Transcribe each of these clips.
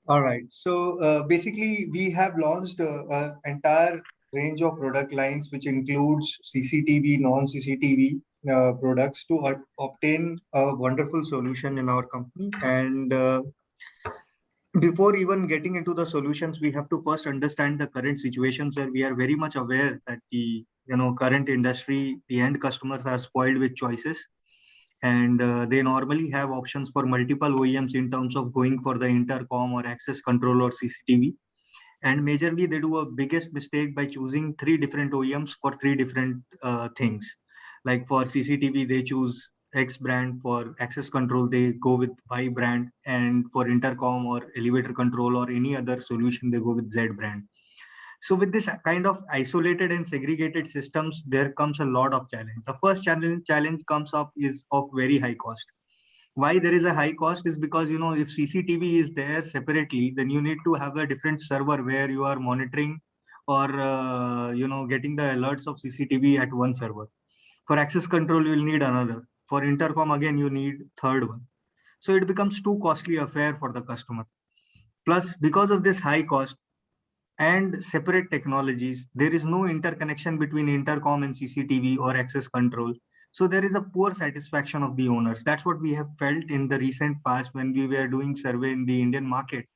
All right. So basically, we have launched an entire range of product lines, which includes CCTV, non-CCTV products to obtain a wonderful solution in our company. And before even getting into the solutions, we have to first understand the current situations where we are very much aware that the current industry, the end customers are spoiled with choices, and they normally have options for multiple OEMs in terms of going for the intercom or access control or CCTV. And majorly, they do a biggest mistake by choosing three different OEMs for three different things. Like for CCTV, they choose X brand. For access control, they go with Y brand. And for intercom or elevator control or any other solution, they go with Z brand. So with this kind of isolated and segregated systems, there comes a lot of challenge. The first challenge comes up is of very high cost. Why there is a high cost is because, if CCTV is there separately, then you need to have a different server where you are monitoring or getting the alerts of CCTV at one server. For access control, you will need another. For intercom, again, you need third one. So it becomes too costly affair for the customer. Plus, because of this high cost and separate technologies, there is no interconnection between intercom and CCTV or access control. So there is a poor satisfaction of the owners. That's what we have felt in the recent past when we were doing survey in the Indian market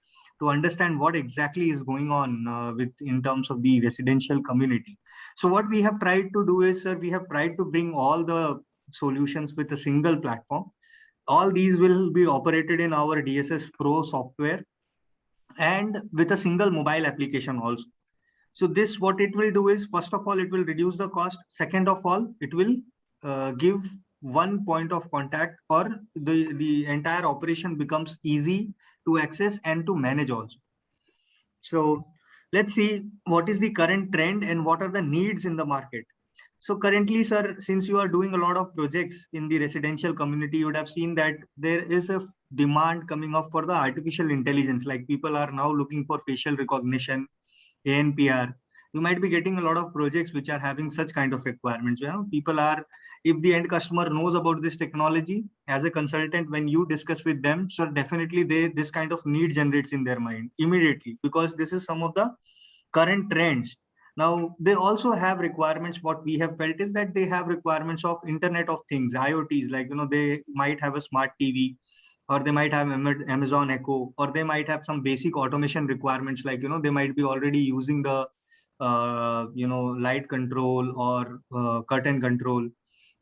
to understand what exactly is going on with in terms of the residential community. So what we have tried to do is, sir, we have tried to bring all the solutions with a single platform. All these will be operated in our DSS Pro software and with a single mobile application also. So this, what it will do is, first of all, it will reduce the cost. Second of all, it will give one point of contact, or the entire operation becomes easy to access and to manage also. So let's see what is the current trend and what are the needs in the market. So currently, sir, since you are doing a lot of projects in the residential community, you would have seen that there is a demand coming up for the artificial intelligence. Like people are now looking for facial recognition, ANPR. You might be getting a lot of projects which are having such kind of requirements. People are, if the end customer knows about this technology as a consultant, when you discuss with them, so definitely this kind of need generates in their mind immediately, because this is some of the current trends. Now they also have requirements. What we have felt is that they have requirements of Internet of Things, IoTs. Like they might have a smart TV, or they might have Amazon Echo, or they might have some basic automation requirements. Like they might be already using the light control or curtain control,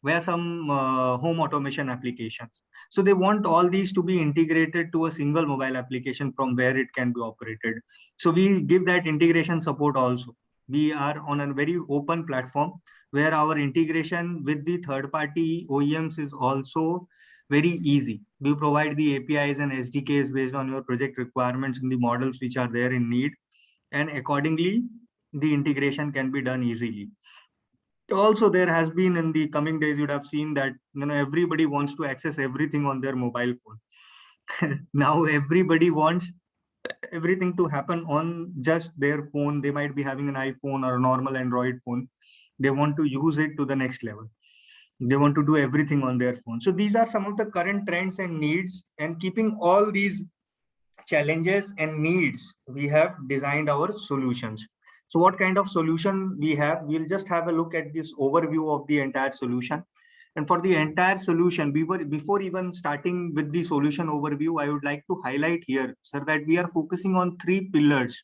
where some home automation applications. So they want all these to be integrated to a single mobile application from where it can be operated. So we give that integration support also. We are on a very open platform where our integration with the third party OEMs is also very easy. We provide the APIs and SDKs based on your project requirements and the models which are there in need, and accordingly the integration can be done easily. Also, there has been, in the coming days, you'd have seen that everybody wants to access everything on their mobile phone. Now everybody wants everything to happen on just their phone. They might be having an iPhone or a normal Android phone. They want to use it to the next level. They want to do everything on their phone. So these are some of the current trends and needs, and keeping all these challenges and needs, we have designed our solutions. So what kind of solution we have? We'll just have a look at this overview of the entire solution. And for the entire solution, before even starting with the solution overview, I would like to highlight here, sir, that we are focusing on three pillars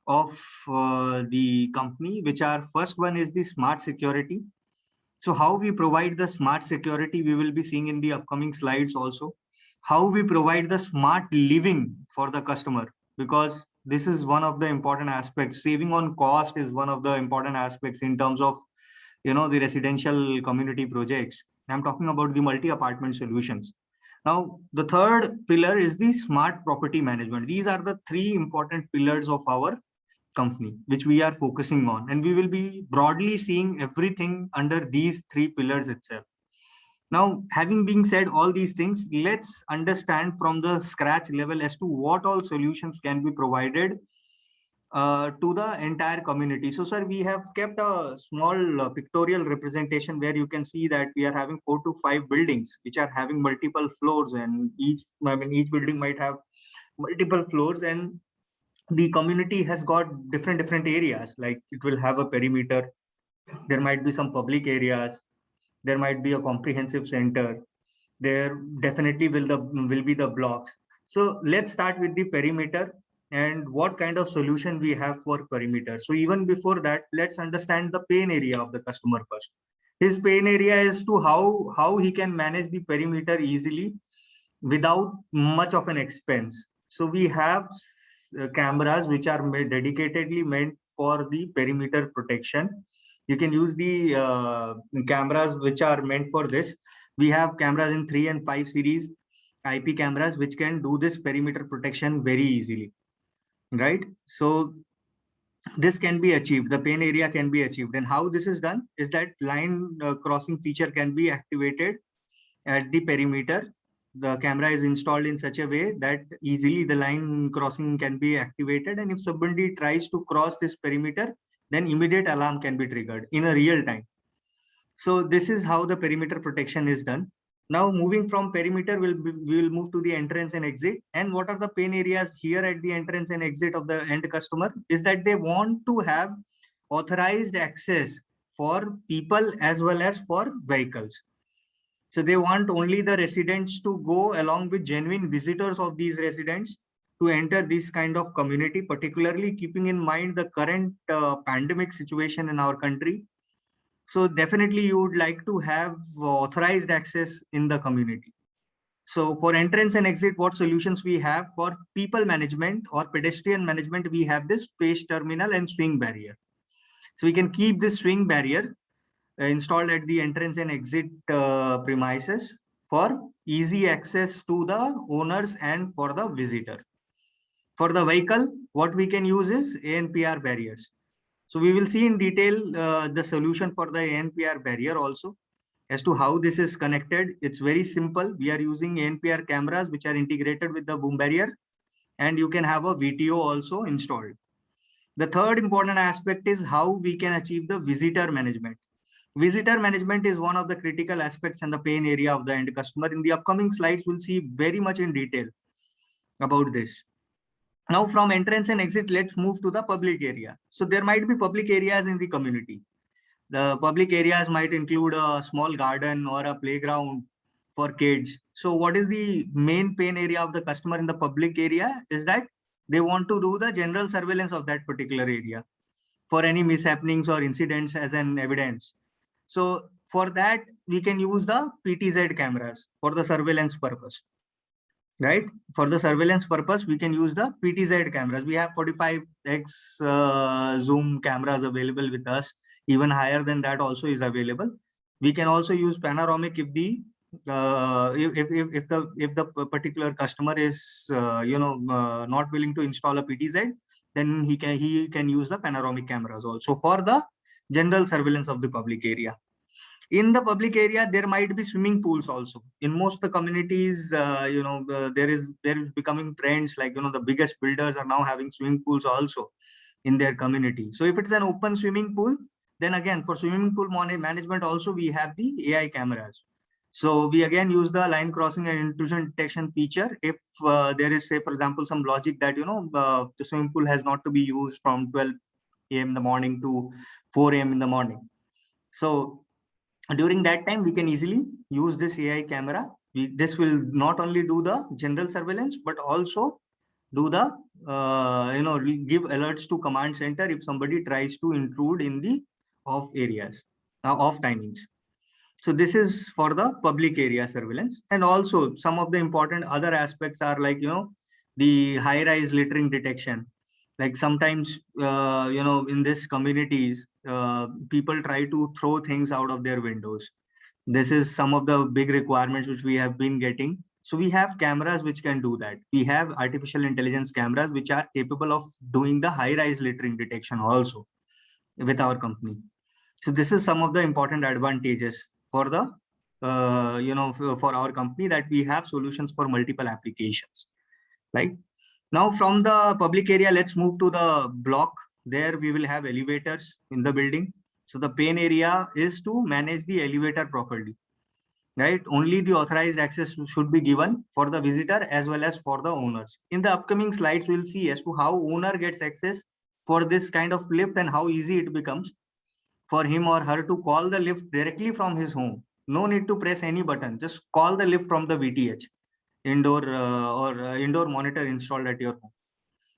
of the company, which are, first one is the smart security. So how we provide the smart security, we will be seeing in the upcoming slides also. How we provide the smart living for the customer, because this is one of the important aspects. Saving on cost is one of the important aspects in terms of the residential community projects. I'm talking about the multi-apartment solutions. Now, the third pillar is the smart property management. These are the three important pillars of our company, which we are focusing on. And we will be broadly seeing everything under these three pillars itself. Now, having been said all these things, let's understand from the scratch level as to what all solutions can be provided to the entire community. So, sir, we have kept a small pictorial representation where you can see that we are having 4 to 5 buildings which are having multiple floors, and each building might have multiple floors, and the community has got different areas. Like it will have a perimeter, there might be some public areas, there might be a comprehensive center, there definitely will be the blocks. So let's start with the perimeter and what kind of solution we have for perimeter. So even before that, let's understand the pain area of the customer first. His pain area is to how he can manage the perimeter easily without much of an expense. So we have cameras which are dedicatedly meant for the perimeter protection. You can use the cameras which are meant for this. We have cameras in 3 and 5 series IP cameras which can do this perimeter protection very easily, right? So this can be achieved, the pain area can be achieved. And how this is done is that line crossing feature can be activated at the perimeter. The camera is installed in such a way that easily the line crossing can be activated, and if somebody tries to cross this perimeter, then immediate alarm can be triggered in a real time. So this is how the perimeter protection is done. Now moving from perimeter, we will move to the entrance and exit. And what are the pain areas here at the entrance and exit of the end customer is that they want to have authorized access for people as well as for vehicles. So they want only the residents to go along with genuine visitors of these residents to enter this kind of community, particularly keeping in mind the current pandemic situation in our country. So definitely you would like to have authorized access in the community. So for entrance and exit, what solutions we have? For people management or pedestrian management, we have this face terminal and swing barrier. So we can keep this swing barrier installed at the entrance and exit premises for easy access to the owners and for the visitor. For the vehicle, what we can use is ANPR barriers. So we will see in detail the solution for the ANPR barrier also. As to how this is connected, it's very simple. We are using ANPR cameras which are integrated with the boom barrier, and you can have a VTO also installed. The third important aspect is how we can achieve the visitor management. Visitor management is one of the critical aspects and the pain area of the end customer. In the upcoming slides, we'll see very much in detail about this. Now from entrance and exit, let's move to the public area. So there might be public areas in the community. The public areas might include a small garden or a playground for kids. So what is the main pain area of the customer in the public area is that they want to do the general surveillance of that particular area for any mishappenings or incidents as an evidence. So for that, we can use the PTZ cameras for the surveillance purpose, right? For the surveillance purpose, we can use the PTZ cameras. We have 45x zoom cameras available with us. Even higher than that also is available. We can also use panoramic if the if the particular customer is not willing to install a PTZ, then he can use the panoramic cameras also for the general surveillance of the public area. In the public area, there might be swimming pools also. In most of the communities, there is becoming trends like, the biggest builders are now having swimming pools also in their community. So if it's an open swimming pool, then again, for swimming pool management also, we have the AI cameras. So we again use the line crossing and intrusion detection feature. If there is, say, for example, some logic that, the swimming pool has not to be used from 12 a.m. in the morning to 4 a.m. in the morning. So during that time, we can easily use this AI camera. This will not only do the general surveillance, but also do the, give alerts to command center if somebody tries to intrude in the off areas, off timings. So this is for the public area surveillance. And also some of the important other aspects are like, the high-rise littering detection. Like sometimes, in these communities, people try to throw things out of their windows. This is some of the big requirements which we have been getting. So we have cameras which can do that. We have artificial intelligence cameras which are capable of doing the high-rise littering detection also with our company. So this is some of the important advantages for the, for our company, that we have solutions for multiple applications, right? Now from the public area, let's move to the block. There we will have elevators in the building. So the pain area is to manage the elevator properly. right? Only the authorized access should be given for the visitor as well as for the owners. In the upcoming slides, we'll see as to how owner gets access for this kind of lift and how easy it becomes for him or her to call the lift directly from his home. No need to press any button. Just call the lift from the VTH, indoor monitor installed at your home,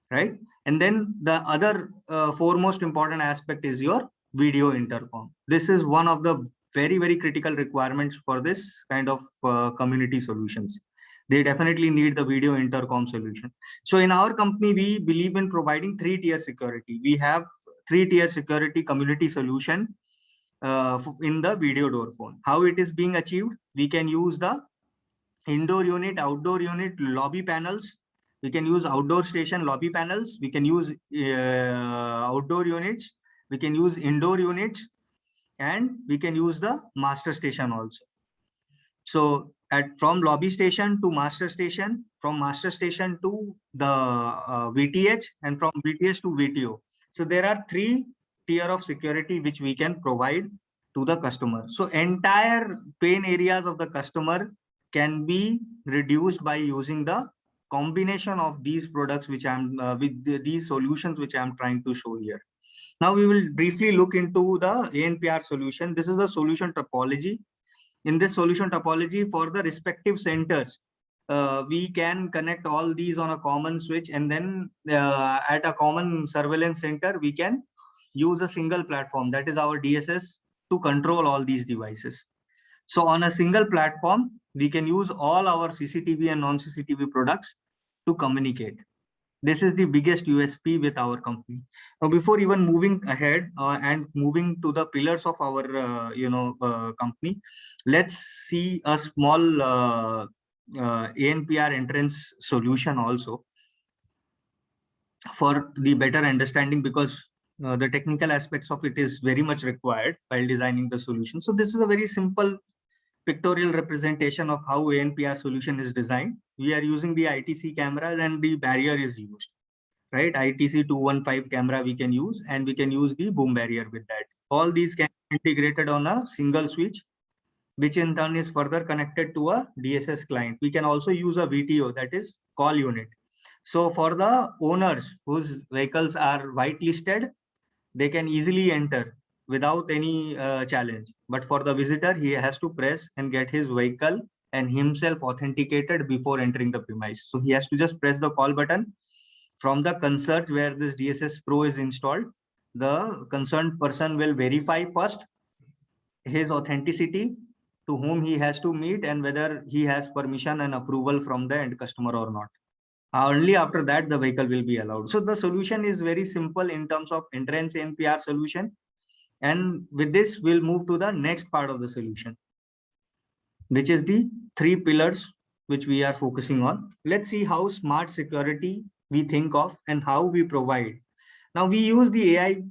right? And then the other foremost important aspect is your video intercom. This is one of the very, very critical requirements for this kind of community solutions. They definitely need the video intercom solution. So in our company, we believe in providing 3-tier security. We have 3-tier security community solution in the video door phone. How it is being achieved? We can use the indoor unit, outdoor unit, lobby panels. We can use outdoor station lobby panels. We can use outdoor units. We can use indoor units, and we can use the master station also. So from lobby station to master station, from master station to the VTH, and from VTH to VTO. So there are 3 tier of security which we can provide to the customer. So entire pain areas of the customer can be reduced by using the combination of these products which I'm with these solutions which I'm trying to show here. Now we will briefly look into the ANPR solution. This is the solution topology. In this solution topology for the respective centers, we can connect all these on a common switch, and then at a common surveillance center, we can use a single platform, that is our DSS, to control all these devices. So on a single platform, we can use all our CCTV and non-CCTV products to communicate. This is the biggest USP with our company. Now, before even moving ahead and moving to the pillars of our company, let's see a small ANPR entrance solution also for the better understanding, because the technical aspects of it is very much required while designing the solution. So this is a very simple pictorial representation of how ANPR solution is designed. We are using the ITC cameras and the barrier is used, right? ITC 215 camera we can use, and we can use the boom barrier with that. All these can be integrated on a single switch, which in turn is further connected to a DSS client. We can also use a VTO, that is call unit. So for the owners whose vehicles are whitelisted, they can easily enter without any challenge. But for the visitor, he has to press and get his vehicle and himself authenticated before entering the premise. So he has to just press the call button from the consult where this DSS Pro is installed. The concerned person will verify first his authenticity, to whom he has to meet, and whether he has permission and approval from the end customer or not. Only after that the vehicle will be allowed. So the solution is very simple in terms of entrance ANPR solution. And with this, we'll move to the next part of the solution, which is the 3 pillars which we are focusing on. Let's see how smart security we think of and how we provide. Now we use the AI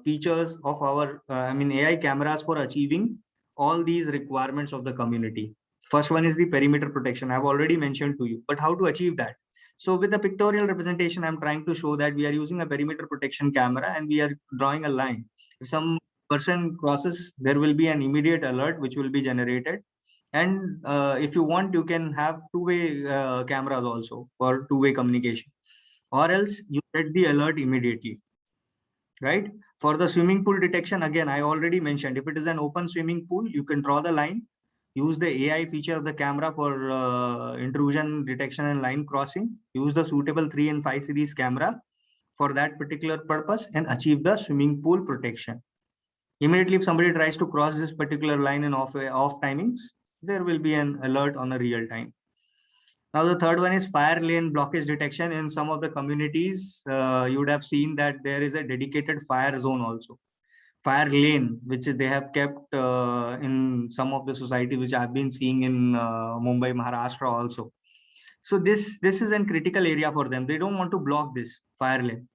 features of our, AI cameras for achieving all these requirements of the community. First one is the perimeter protection. I've already mentioned to you, but how to achieve that? So with the pictorial representation, I'm trying to show that we are using a perimeter protection camera and we are drawing a line. If some person crosses, there will be an immediate alert which will be generated. And if you want, you can have two-way cameras also for two-way communication, or else you get the alert immediately, right? For the swimming pool detection, again, I already mentioned, if it is an open swimming pool, you can draw the line, use the AI feature of the camera for intrusion detection and line crossing, use the suitable 3 and 5 series camera for that particular purpose, and achieve the swimming pool protection. Immediately, if somebody tries to cross this particular line in off timings, there will be an alert on a real time. Now, the third one is fire lane blockage detection. In some of the communities, you would have seen that there is a dedicated fire zone also. Fire lane, which they have kept in some of the society, which I've been seeing in Mumbai, Maharashtra also. So this is a critical area for them. They don't want to block this fire lane.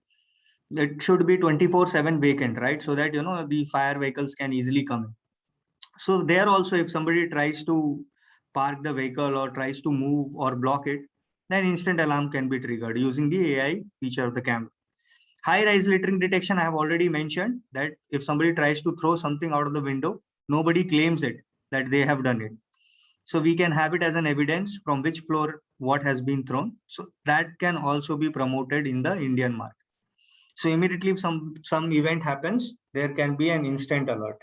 It should be 24/7 vacant, right? So that, the fire vehicles can easily come in. So there also, if somebody tries to park the vehicle or tries to move or block it, then instant alarm can be triggered using the AI feature of the camera. High-rise littering detection, I have already mentioned that if somebody tries to throw something out of the window, nobody claims it. that they have done it. So we can have it as an evidence from which floor what has been thrown. So that can also be promoted in the Indian market. So immediately if some event happens, there can be an instant alert,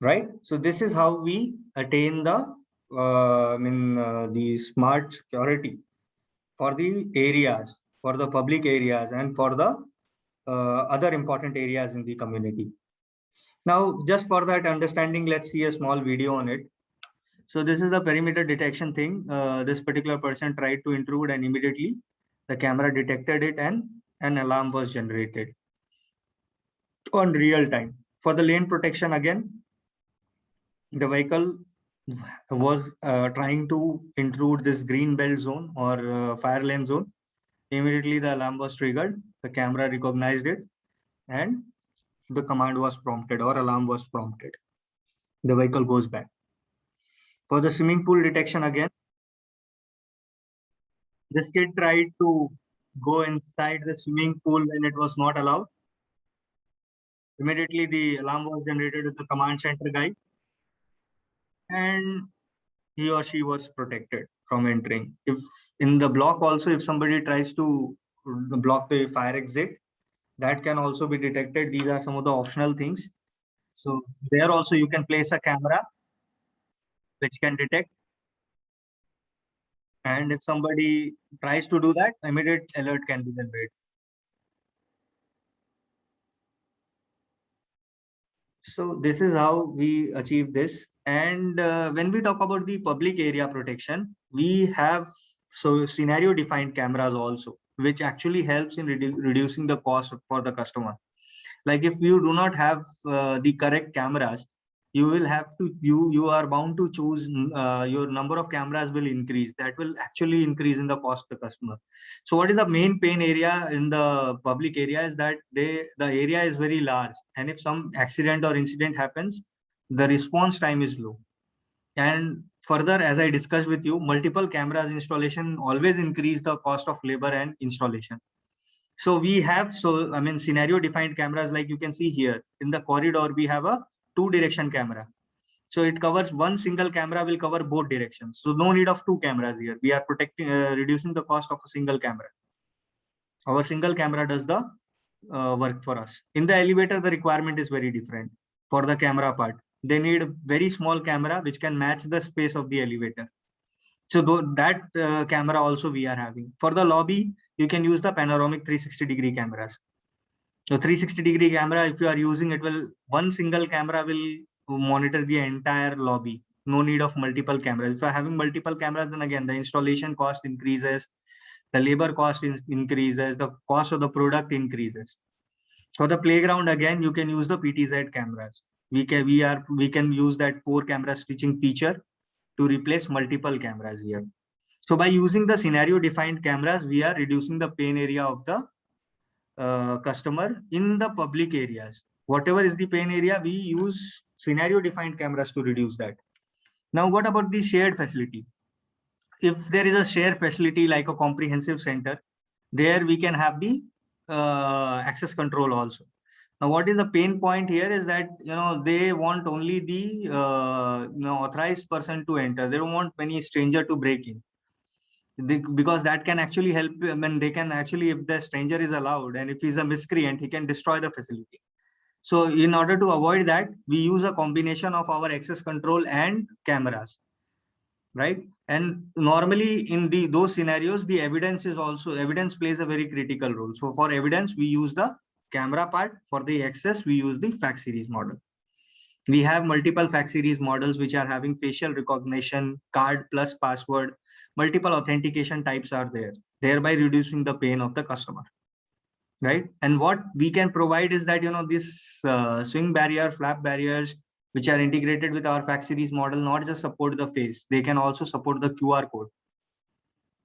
right? So this is how we attain the the smart security for the areas, for the public areas, and for the other important areas in the community. Now, just for that understanding, let's see a small video on it. So this is the perimeter detection thing. This particular person tried to intrude, and immediately the camera detected it and an alarm was generated on real time. For the lane protection again, the vehicle was trying to intrude this green belt zone or fire lane zone. Immediately the alarm was triggered, the camera recognized it, and the command was prompted or alarm was prompted. The vehicle goes back. For the swimming pool detection again, this kid tried to go inside the swimming pool when it was not allowed. Immediately the alarm was generated with the command center guy, and he or she was protected from entering. If in the block also, if somebody tries to block the fire exit, that can also be detected. These are some of the optional things. So there also you can place a camera which can detect. And if somebody tries to do that, immediate alert can be generated. So this is how we achieve this. And when we talk about the public area protection, we have scenario defined cameras also, which actually helps in reducing the cost for the customer. Like if you do not have the correct cameras, you will have to you are bound to choose your number of cameras will increase. That will actually increase in the cost to the customer. So what is the main pain area in the public area is that the area is very large, and if some accident or incident happens, the response time is low. And further, as I discussed with you, multiple cameras installation always increase the cost of labor and installation. So we have, scenario defined cameras, like you can see here in the corridor, we have a 2-direction camera. So it covers one single camera will cover both directions. So no need of 2 cameras here. We are protecting, reducing the cost of a single camera. Our single camera does the work for us. In the elevator, the requirement is very different. For the camera part, they need a very small camera which can match the space of the elevator. So that camera also we are having. For the lobby, you can use the panoramic 360-degree cameras. So 360-degree camera, if you are using it, one single camera will monitor the entire lobby. No need of multiple cameras. If you are having multiple cameras, then again, the installation cost increases, the labor cost increases, the cost of the product increases. For the playground, again, you can use the PTZ cameras. We can use that 4-camera stitching feature to replace multiple cameras here. So by using the scenario defined cameras, we are reducing the pain area of the customer in the public areas. Whatever is the pain area, we use scenario defined cameras to reduce that. Now, what about the shared facility? If there is a shared facility like a comprehensive center, there we can have the access control also. Now, what is the pain point here is that, they want only the authorized person to enter. They don't want many stranger to break in. Because that can actually help. I mean, they can actually, if the stranger is allowed and if he's a miscreant, he can destroy the facility. So in order to avoid that, we use a combination of our access control and cameras, right? And normally in those scenarios, the evidence plays a very critical role. So for evidence, we use the camera part. For the access, we use the fax series model. We have multiple fax series models which are having facial recognition, card plus password. Multiple authentication types are there, thereby reducing the pain of the customer, right? And what we can provide is that, this swing barrier, flap barriers, which are integrated with our fax series model, not just support the face, they can also support the QR code.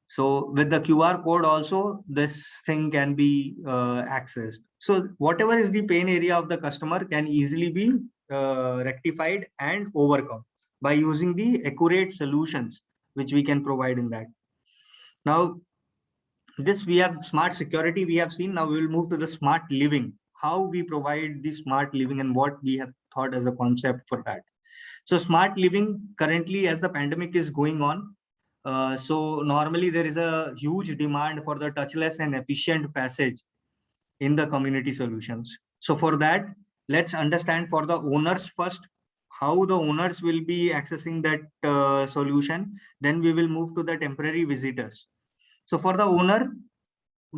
So with the QR code also, this thing can be accessed. So whatever is the pain area of the customer can easily be rectified and overcome by using the accurate solutions which we can provide in that. Now, this we have smart security we have seen. Now we will move to the smart living, how we provide the smart living and what we have thought as a concept for that. So smart living currently, as the pandemic is going on, so normally there is a huge demand for the touchless and efficient passage in the community solutions. So for that, let's understand for the owners first, how the owners will be accessing that solution. Then we will move to the temporary visitors. So for the owner,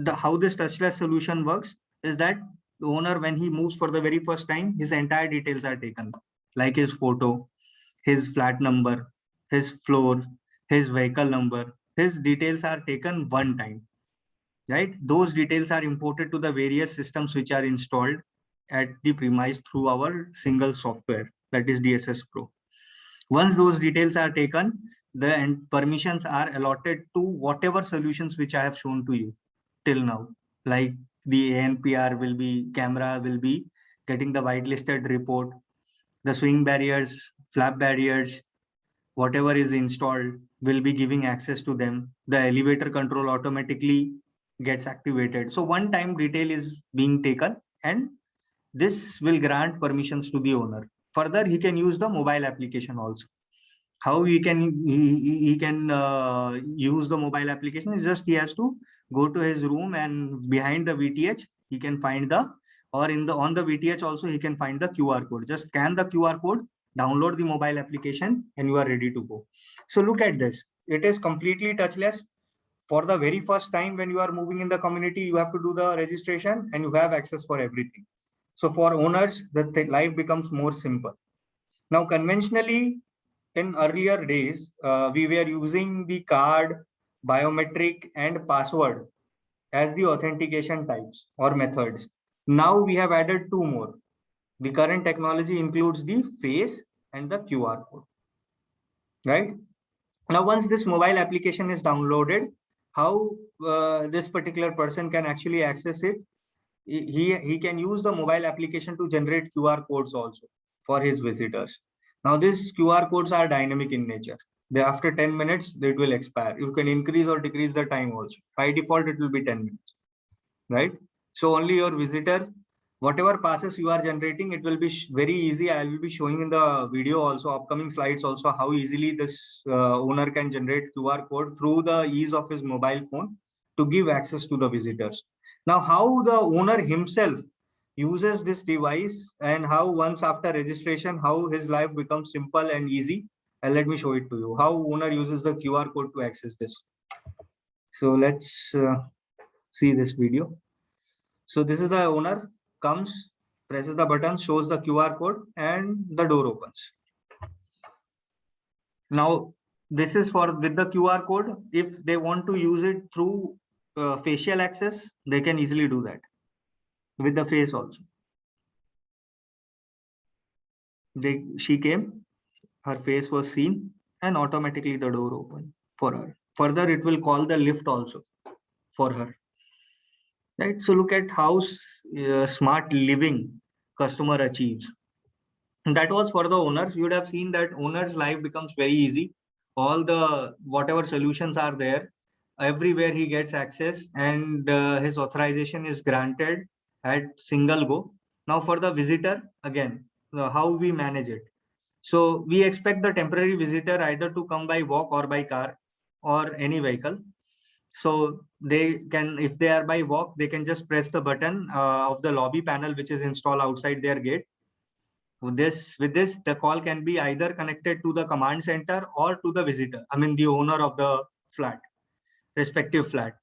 how this touchless solution works is that the owner, when he moves for the very first time, his entire details are taken, like his photo, his flat number, his floor, his vehicle number. His details are taken one time, right? Those details are imported to the various systems which are installed at the premise through our single software, that is DSS Pro. Once those details are taken, the permissions are allotted to whatever solutions which I have shown to you till now. Like the ANPR will be, camera will be getting the whitelisted report, the swing barriers, flap barriers, whatever is installed will be giving access to them. The elevator control automatically gets activated. So one time detail is being taken, and this will grant permissions to the owner. Further, he can use the mobile application also. How he can use the mobile application is just he has to go to his room, and behind the VTH he can find the, or in the on the VTH also he can find the QR code. Just scan the QR code, download the mobile application, and you are ready to go. So look at this. It is completely touchless. For the very first time when you are moving in the community, you have to do the registration and you have access for everything. So for owners, the life becomes more simple. Now, conventionally, in earlier days, we were using the card, biometric, and password as the authentication types or methods. Now we have added two more. The current technology includes the face and the QR code, right? Now, once this mobile application is downloaded, how this particular person can actually access it? He can use the mobile application to generate QR codes also for his visitors. Now, these QR codes are dynamic in nature. After 10 minutes, it will expire. You can increase or decrease the time also. By default, it will be 10 minutes, right? So only your visitor, whatever passes you are generating, it will be very easy. I will be showing in the video also, upcoming slides also, how easily this owner can generate QR code through the ease of his mobile phone to give access to the visitors. Now, how the owner himself uses this device, and how once after registration, how his life becomes simple and easy. And let me show it to you, how owner uses the QR code to access this. So let's see this video. So this is the owner, comes, presses the button, shows the QR code, and the door opens. Now, this is for with the QR code. If they want to use it through facial access, they can easily do that with the face also. She came, her face was seen, and automatically the door opened for her. Further, it will call the lift also for her. Right. So look at how smart living customer achieves. And that was for the owners. You would have seen that owner's life becomes very easy. All the whatever solutions are there, everywhere he gets access, and his authorization is granted at single go. Now for the visitor, again, how we manage it. So we expect the temporary visitor either to come by walk or by car or any vehicle. So they can, if they are by walk, they can just press the button of the lobby panel, which is installed outside their gate. With this, the call can be either connected to the command center or to the visitor. I mean, the owner of the flat, respective flat,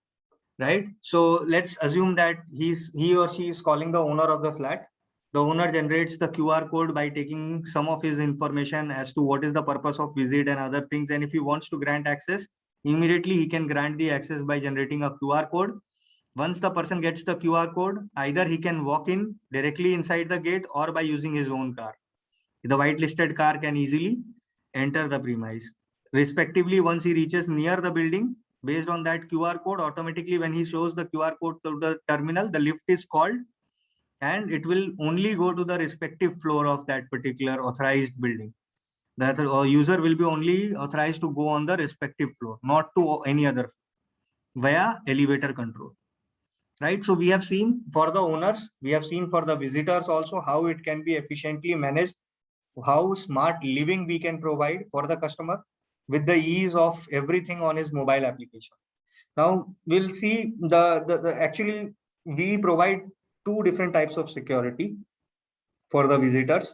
right? So let's assume that he or she is calling the owner of the flat. The owner generates the QR code by taking some of his information as to what is the purpose of visit and other things. And if he wants to grant access, immediately he can grant the access by generating a QR code. Once the person gets the QR code, either he can walk in directly inside the gate or by using his own car. The whitelisted car can easily enter the premise. Respectively, once he reaches near the building, based on that QR code, automatically when he shows the QR code to the terminal, the lift is called, and it will only go to the respective floor of that particular authorized building. That user will be only authorized to go on the respective floor, not to any other, via elevator control. Right. So we have seen for the owners, we have seen for the visitors also how it can be efficiently managed how smart living we can provide for the customer with the ease of everything on his mobile application. Now we'll see the actually we provide two different types of security for the visitors.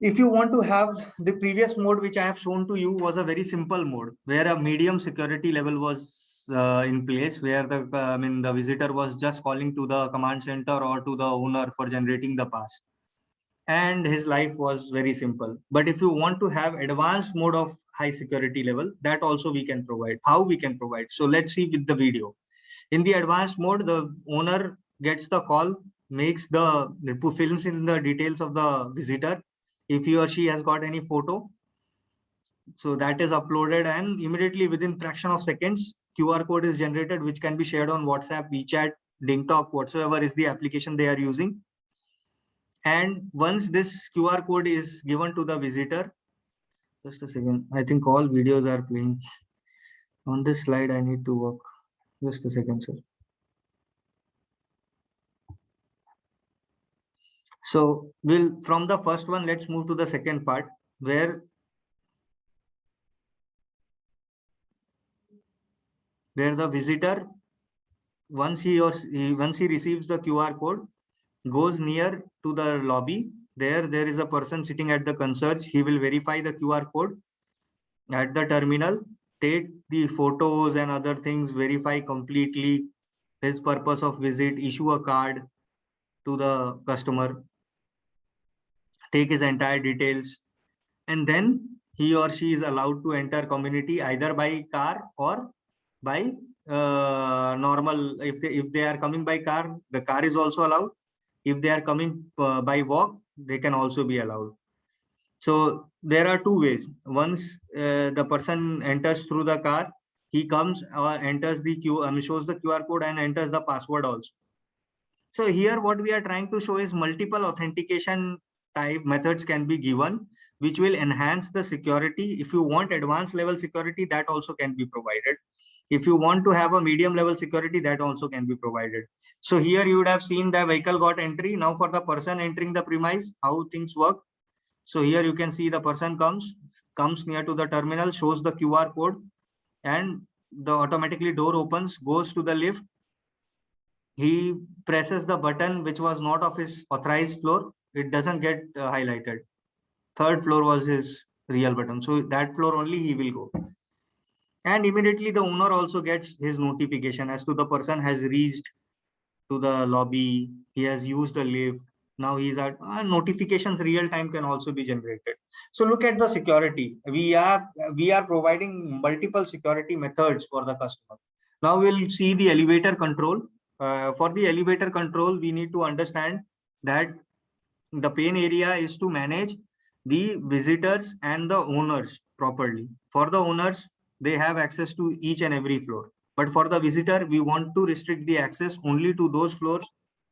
If you want to have the previous mode, which I have shown to you, was a very simple mode where a medium security level was in place, where the visitor was just calling to the command center or to the owner for generating the pass, and his life was very simple. But if you want to have advanced mode of high security level, that also we can provide. How we can provide? So let's see with the video. In the advanced mode, the owner gets the call, makes the fills in the details of the visitor. If he or she has got any photo, so that is uploaded, and immediately within fraction of seconds, QR code is generated, which can be shared on WhatsApp, WeChat, DingTalk, whatsoever is the application they are using. And once this QR code is given to the visitor, just a second, I think all videos are playing. On this slide, I need to work. Just a second, sir. So from the first one, let's move to the second part, where the visitor, once he receives the QR code, goes near to the lobby. There is a person sitting at the concierge. He will verify the QR code at the terminal, take the photos and other things, verify completely his purpose of visit, issue a card to the customer, take his entire details, and then he or she is allowed to enter community either by car or by normal. If they are coming by car, the car is also allowed. If they are coming by walk, they can also be allowed. So there are two ways. Once the person enters through the car, he comes enters the shows the QR code and enters the password also. So here what we are trying to show is multiple authentication type methods can be given, which will enhance the security. If you want advanced level security, that also can be provided. If you want to have a medium level security, that also can be provided. So here you would have seen the vehicle got entry. Now for the person entering the premise, how things work. So here you can see the person comes near to the terminal, shows the QR code, and the automatically door opens, goes to the lift. He presses the button which was not of his authorized floor. It doesn't get highlighted. Third floor was his real button. So that floor only he will go. And immediately the owner also gets his notification as to the person has reached to the lobby. He has used the lift. Now he's at notifications real time can also be generated. So look at the security. We are providing multiple security methods for the customer. Now we'll see the elevator control. For the elevator control, we need to understand that the pane area is to manage the visitors and the owners properly. For the owners, they have access to each and every floor. But for the visitor, we want to restrict the access only to those floors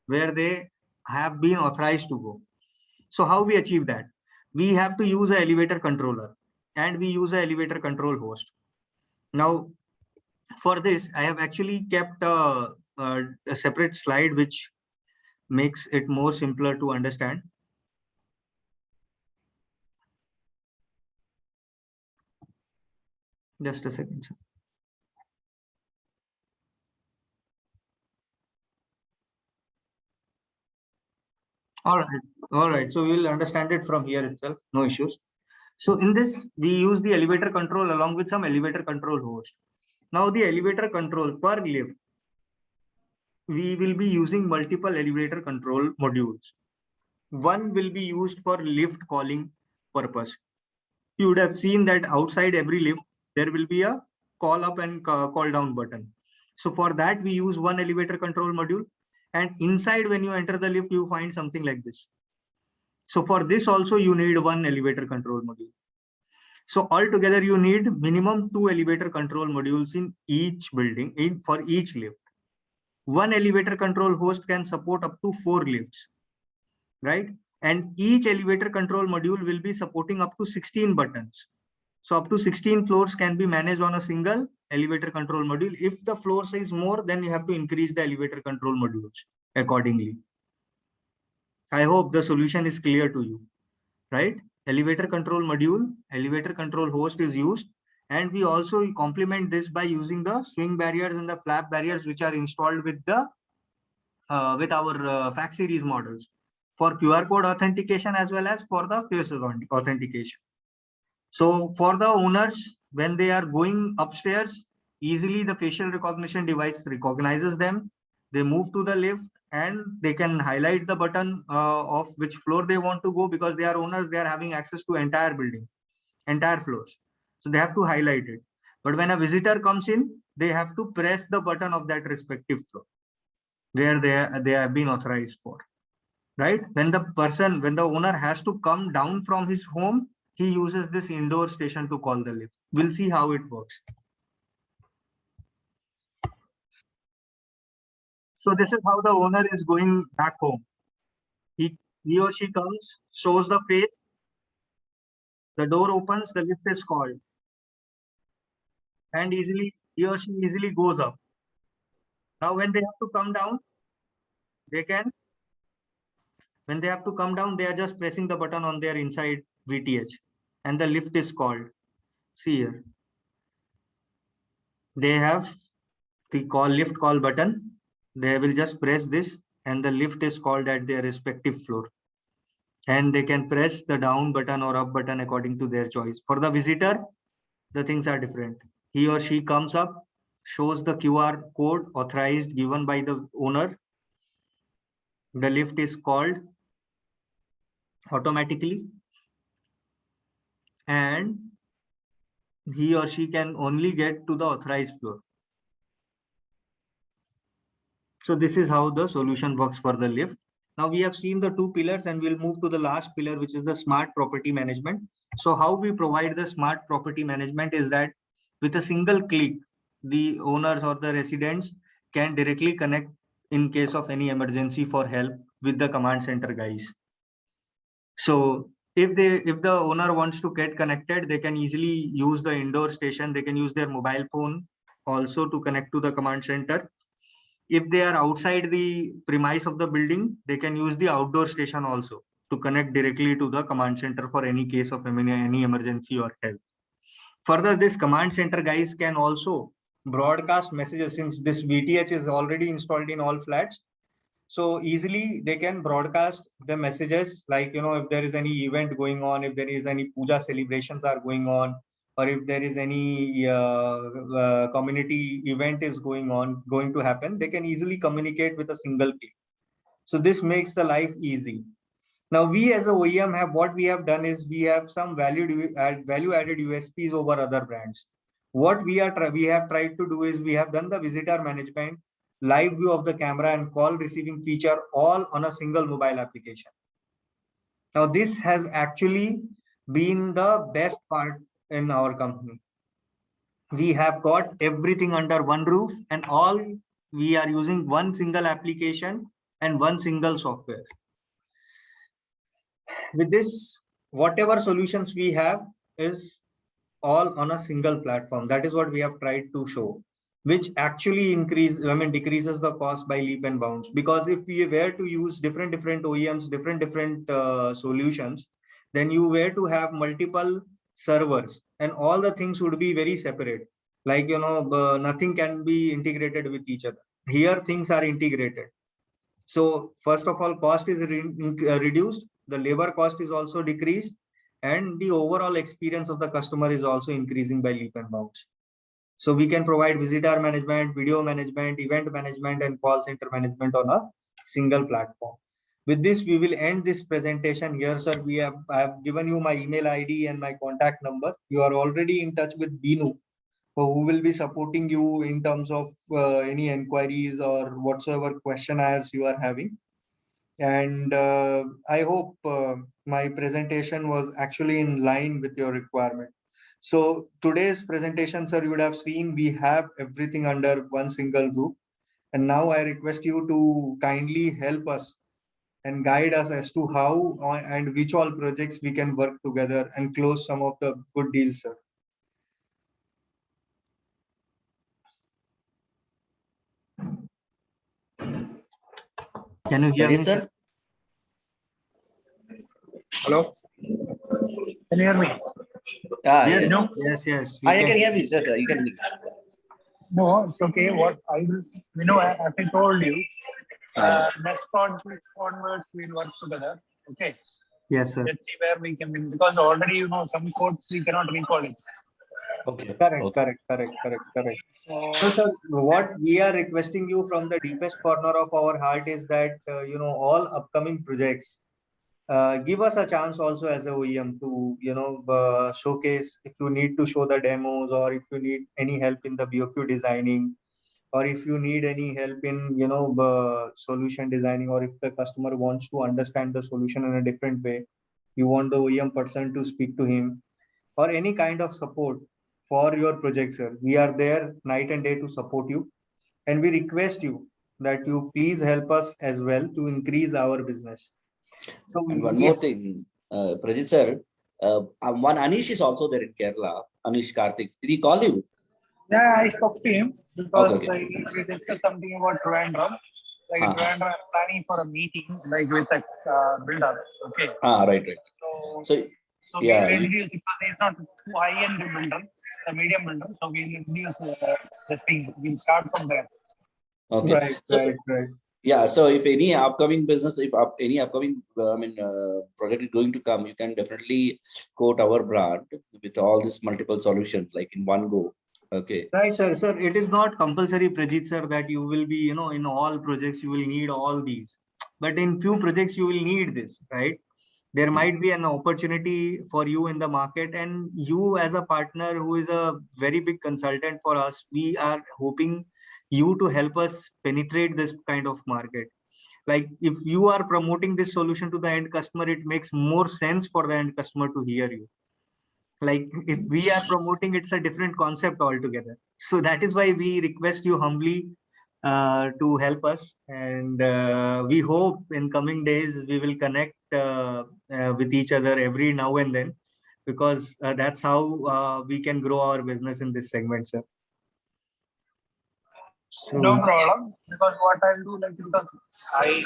where they have been authorized to go. So how we achieve that? We have to use an elevator controller, and we use an elevator control host. Now, for this, I have actually kept a separate slide which makes it more simpler to understand. Just a second, sir. All right. So we'll understand it from here itself. No issues. So in this, we use the elevator control along with some elevator control host. Now the elevator control per lift, we will be using multiple elevator control modules. One will be used for lift calling purpose. You would have seen that outside every lift, there will be a call up and call down button. So for that, we use one elevator control module. And inside, when you enter the lift, you find something like this. So for this also, you need one elevator control module. So altogether, you need minimum 2 elevator control modules in each building for each lift. One elevator control host can support up to 4 lifts, right? And each elevator control module will be supporting up to 16 buttons. So up to 16 floors can be managed on a single elevator control module. If the floor size more, then you have to increase the elevator control modules accordingly. I hope the solution is clear to you. right? Elevator control module, elevator control host is used. And we also complement this by using the swing barriers and the flap barriers, which are installed with the with our fax series models for QR code authentication as well as for the face authentication. So for the owners, when they are going upstairs, easily the facial recognition device recognizes them. They move to the lift and they can highlight the button of which floor they want to go, because they are owners, they are having access to entire building, entire floors. So they have to highlight it. But when a visitor comes in, they have to press the button of that respective floor where they have been authorized for, right? When the owner has to come down from his home, he uses this indoor station to call the lift. We'll see how it works. So this is how the owner is going back home. He or she comes, shows the face, the door opens, the lift is called, and he or she easily goes up. Now when they have to come down, they can, when they have to come down, they are just pressing the button on their inside VTH and the lift is called. See here. They have the lift call button. They will just press this and the lift is called at their respective floor. And they can press the down button or up button according to their choice. For the visitor, the things are different. He or she comes up, shows the QR code authorized given by the owner. The lift is called automatically and he or she can only get to the authorized floor. So this is how the solution works for the lift. Now we have seen the two pillars and we'll move to the last pillar, which is the smart property management. So how we provide the smart property management is that with a single click, the owners or the residents can directly connect in case of any emergency for help with the command center guys. So if the owner wants to get connected, they can easily use the indoor station. They can use their mobile phone also to connect to the command center. If they are outside the premise of the building, they can use the outdoor station also to connect directly to the command center for any case of any emergency or help. Further, this command center guys can also broadcast messages, since this VTH is already installed in all flats. So easily they can broadcast the messages, like, if there is any event going on, if there is any puja celebrations are going on, or if there is any community event is going to happen, they can easily communicate with a single click. So this makes the life easy. Now we as a OEM what we have done is we have some value added USPs over other brands. What we have tried to do is we have done the visitor management, live view of the camera and call receiving feature all on a single mobile application. Now this has actually been the best part in our company. We have got everything under one roof and all we are using one single application and one single software. With this, whatever solutions we have is all on a single platform. That is what we have tried to show, which actually decreases the cost by leap and bounds. Because if we were to use different OEMs, different solutions, then you were to have multiple servers and all the things would be very separate. Like, nothing can be integrated with each other. Here, things are integrated. So first of all, cost is reduced, the labor cost is also decreased, and the overall experience of the customer is also increasing by leap and bounds. So we can provide visitor management, video management, event management, and call center management on a single platform. With this, we will end this presentation here, sir. I have given you my email ID and my contact number. You are already in touch with Binu, who will be supporting you in terms of any inquiries or whatsoever questionnaires you are having. And I hope my presentation was actually in line with your requirement. So today's presentation, sir, you would have seen we have everything under one single roof. And now I request you to kindly help us and guide us as to how and which all projects we can work together and close some of the good deals, sir. Can you hear me, sir? Hello. Can you hear me? Yes, Yes. No, yes, we You can. can hear me, sir. You can. no, it's okay. What I will, as I told you, Uh, next project onwards we'll work together. Okay. Yes, sir. Let's see where we can win because already some codes we cannot recall it. okay. Correct, Okay. correct, correct, correct, correct. So So, sir, what we are requesting you from the deepest corner of our heart is that, all upcoming projects, give us a chance also as a OEM to, showcase if you need to show the demos or if you need any help in the BOQ designing or if you need any help in, solution designing or if the customer wants to understand the solution in a different way, you want the OEM person to speak to him or any kind of support for your project, sir. We are there night and day to support you. And we request you that you please help us as well to increase our business. So, And one yeah, more thing, Prajit sir, one Anish is also there in Kerala. Anish Karthik. Did he call you? yeah, I spoke to him Okay, because okay. we discussed something about Trivandrum. Like in Uh-huh. Trivandrum, I'm planning for a meeting like with a builder. Okay. Right, right. So So, so we'll yeah, introduce because he's not too high end builder, a medium builder. So we'll introduce this thing. We'll start from there. okay. right, So, right, right. yeah, so if any upcoming business, if any upcoming, project is going to come, you can definitely quote our brand with all these multiple solutions, like in one go. Okay. Right, sir. Sir, it is not compulsory, Prajit, sir, that you will be, in all projects, you will need all these. But in few projects, you will need this, right? There might be an opportunity for you in the market, and you, as a partner who is a very big consultant for us, we are hoping you to help us penetrate this kind of market. Like if you are promoting this solution to the end customer, it makes more sense for the end customer to hear you. Like if we are promoting, it's a different concept altogether. So that is why we request you humbly to help us, and we hope in coming days we will connect with each other every now and then, because that's how we can grow our business in this segment, sir. No So problem. Because what I'll do, like, I,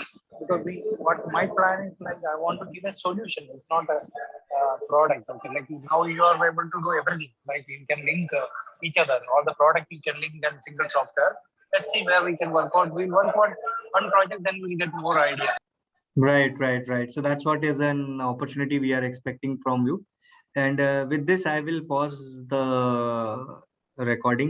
what my plan is like, I want to give a solution. It's not a product. Okay, like now you are able to do everything. Like you can link each other. All the product you can link in single software. Let's see where we can work out. We'll work on one project, then we'll get more idea. right, right, right. So that's what is an opportunity we are expecting from you. And with this, I will pause the recording.